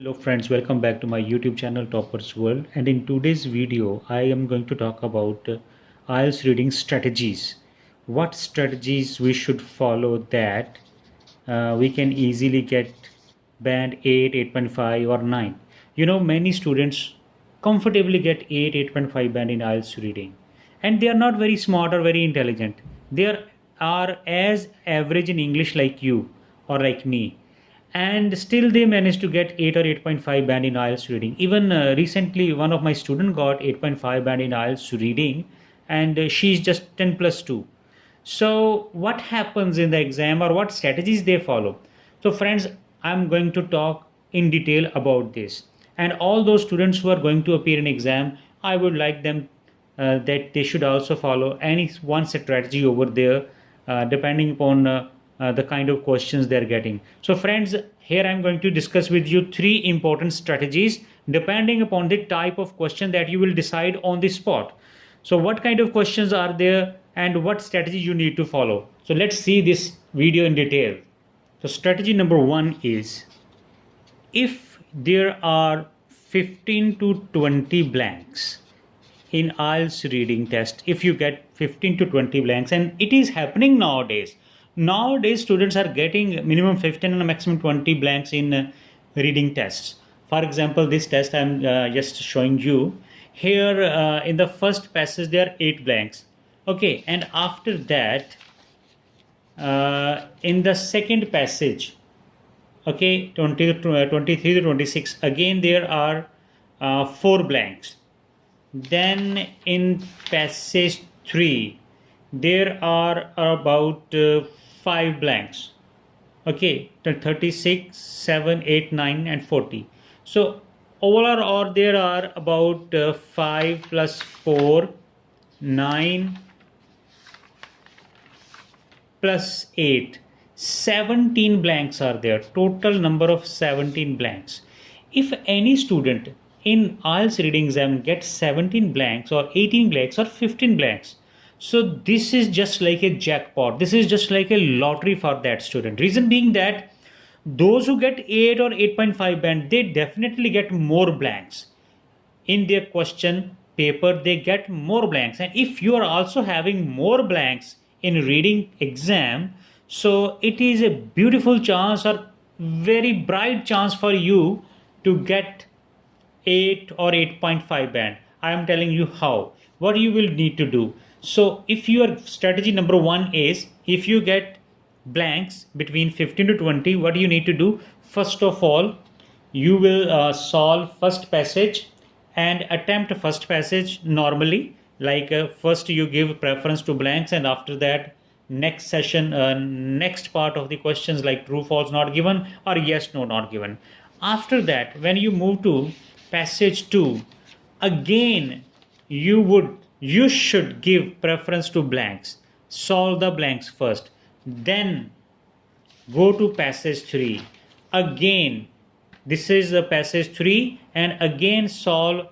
Hello friends, welcome back to my YouTube channel Toppers World, and in today's video I am going to talk about IELTS reading strategies. What strategies we should follow that we can easily get band 8, 8.5 or 9. You know, many students comfortably get 8, 8.5 band in IELTS reading, and they are not very smart or very intelligent. Are as average in English like you or like me, and still they managed to get 8 or 8.5 band in IELTS reading. Even recently one of my student got 8.5 band in IELTS reading, and she's just 10 plus 2. So what happens in the exam, or what strategies they follow? So friends, I'm going to talk in detail about this, and all those students who are going to appear in exam, I would like them that they should also follow any one strategy over there, depending upon the kind of questions they're getting. So friends, here I'm going to discuss with you three important strategies depending upon the type of question that you will decide on the spot. So what kind of questions are there and what strategy you need to follow? So let's see this video in detail. So strategy number one is, if there are 15 to 20 blanks in IELTS reading test, if you get 15 to 20 blanks, and it is happening nowadays. Nowadays, students are getting minimum 15 and maximum 20 blanks in reading tests. For example, this test I'm just showing you. Here in the first passage, there are 8 blanks. Okay, and after that, in the second passage, okay, 23 to 26, again there are 4 blanks. Then in passage 3, there are about 5 blanks. Okay, 36, 7, 8, 9 and 40. So overall there are about 5 plus 4, 9 plus 8, 17 blanks are there. Total number of 17 blanks. If any student in IELTS reading exam gets 17 blanks or 18 blanks or 15 blanks, so this is just like a jackpot. This is just like a lottery for that student. Reason being that those who get 8 or 8.5 band, they definitely get more blanks. In their question paper, they get more blanks. And if you are also having more blanks in reading exam, so it is a beautiful chance or very bright chance for you to get 8 or 8.5 band. I am telling you how. What you will need to do. So if your strategy number one is, if you get blanks between 15 to 20, what do you need to do? First of all, you will solve first passage and attempt first passage normally. Like first you give preference to blanks, and after that next session, next part of the questions like true, false, not given, or yes, no, not given. After that, when you move to passage 2, again you should give preference to blanks. Solve the blanks first, then go to passage 3. Again, this is the passage 3, and again solve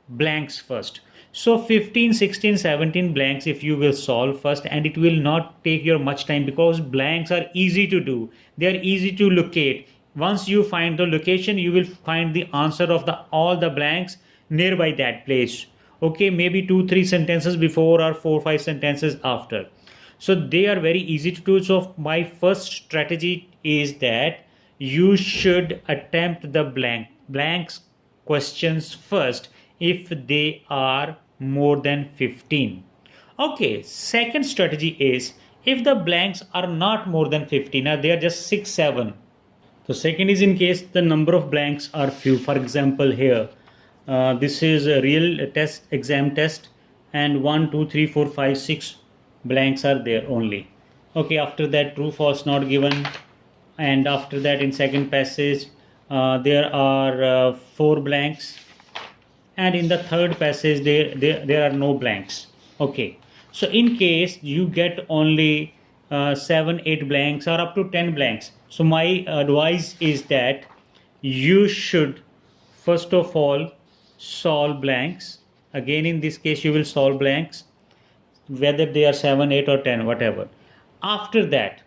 blanks first. So 15, 16, 17 blanks if you will solve first, and it will not take your much time because blanks are easy to do. They are easy to locate. Once you find the location, you will find the answer of all the blanks nearby that place. Okay, maybe 2-3 sentences before or 4-5 sentences after. So they are very easy to do. So my first strategy is that you should attempt the blanks questions first if they are more than 15. Okay, second strategy is, if the blanks are not more than 15, now they are just 6, 7. So second is in case the number of blanks are few. For example, here this is a real test, exam test, and 1, 2, 3, 4, 5, 6 blanks are there only. Okay, after that true, false, not given, and after that in second passage there are 4 blanks, and in the third passage there are no blanks. Okay, so in case you get only 7, 8 blanks or up to 10 blanks, so my advice is that you should first of all solve blanks. Again, in this case you will solve blanks, whether they are 7, 8 or 10, whatever. After that,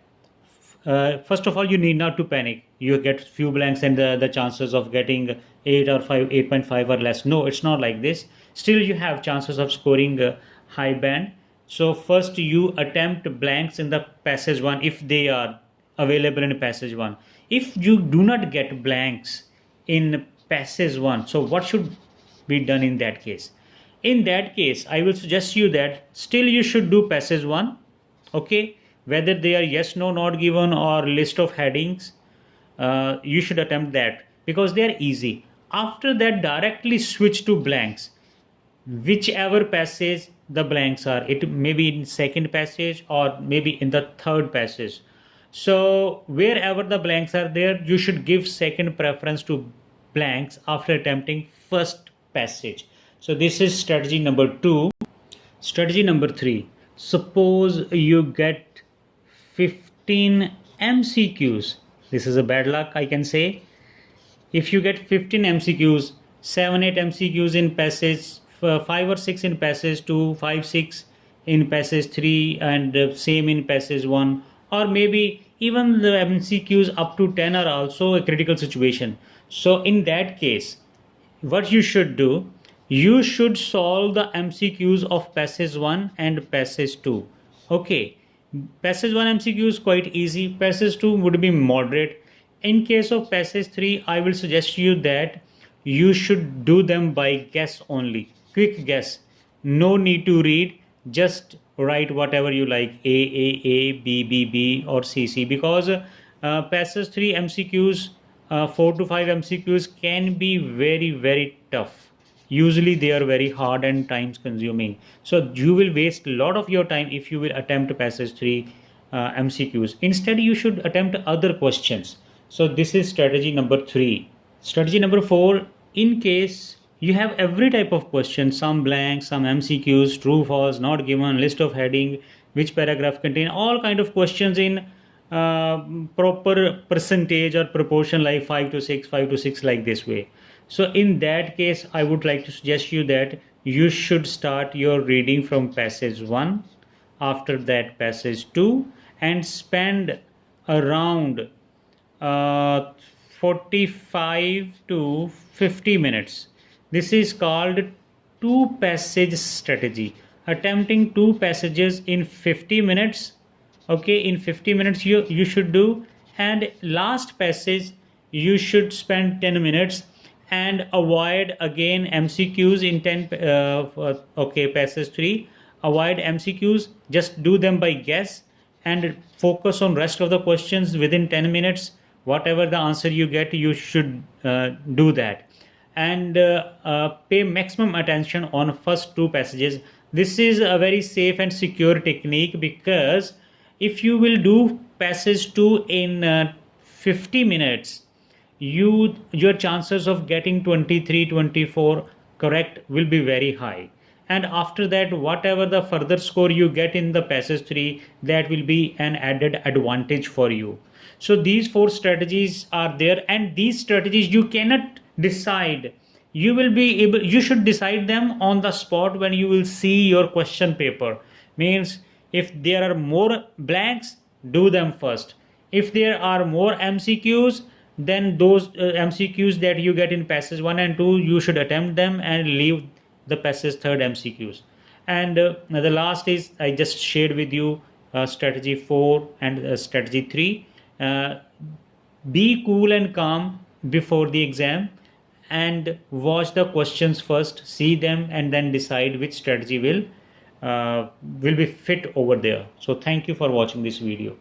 first of all, you need not to panic. you get few blanks and the chances of getting 8 or 5, 8.5 or less. No, it's not like this. Still you have chances of scoring high band. So first you attempt blanks in the passage 1 if they are available in passage 1. If you do not get blanks in passage 1, so what should be done in that case? In that case, I will suggest you that still you should do passage 1. Okay, whether they are yes, no, not given or list of headings, you should attempt that because they are easy. After that, directly switch to blanks. Whichever passage the blanks are, it may be in second passage or maybe in the third passage. So wherever the blanks are there, you should give second preference to blanks after attempting first passage. So this is strategy number 2. Strategy number 3. Suppose you get 15 MCQs. This is a bad luck, I can say. If you get 15 MCQs, 7, 8 MCQs in passage 5 or 6 in passage 2, 5, 6 in passage 3, and same in passage 1, or maybe even the MCQs up to 10 are also a critical situation. So in that case, what you should do, you should solve the MCQs of passage 1 and passage 2. Okay, passage 1 MCQ is quite easy, passage 2 would be moderate. In case of passage 3, I will suggest you that you should do them by guess only, quick guess. No need to read, just write whatever you like, A, B, B, B or C, C, because passage 3 MCQs, 4 to 5 MCQs can be very, very tough. Usually they are very hard and time consuming. So you will waste a lot of your time if you will attempt passage 3 MCQs. Instead, you should attempt other questions. So this is strategy number 3. Strategy number 4, in case you have every type of question, some blanks, some MCQs, true, false, not given, list of heading, which paragraph contain, all kind of questions in proper percentage or proportion like 5 to 6, 5 to 6 like this way. So in that case, I would like to suggest you that you should start your reading from passage 1, after that passage 2, and spend around 45 to 50 minutes. This is called 2 passage strategy. Attempting 2 passages in 50 minutes. Okay, in 50 minutes you should do, and last passage you should spend 10 minutes and avoid again MCQs in 10 okay, passage 3. Avoid MCQs, just do them by guess and focus on rest of the questions within 10 minutes. Whatever the answer you get, you should do that, and pay maximum attention on first 2 passages. This is a very safe and secure technique, because if you will do passage 2 in 50 minutes, your chances of getting 23, 24 correct will be very high. And after that, whatever the further score you get in the passage 3, that will be an added advantage for you. So these 4 strategies are there, and these strategies you cannot decide. You should decide them on the spot when you will see your question paper. Means if there are more blanks, do them first. If there are more MCQs, then those MCQs that you get in passage 1 and 2, you should attempt them and leave the passage 3rd MCQs. And the last is, I just shared with you strategy 4 and strategy 3. Be cool and calm before the exam, and watch the questions first, see them, and then decide which strategy will be fit over there. So thank you for watching this video.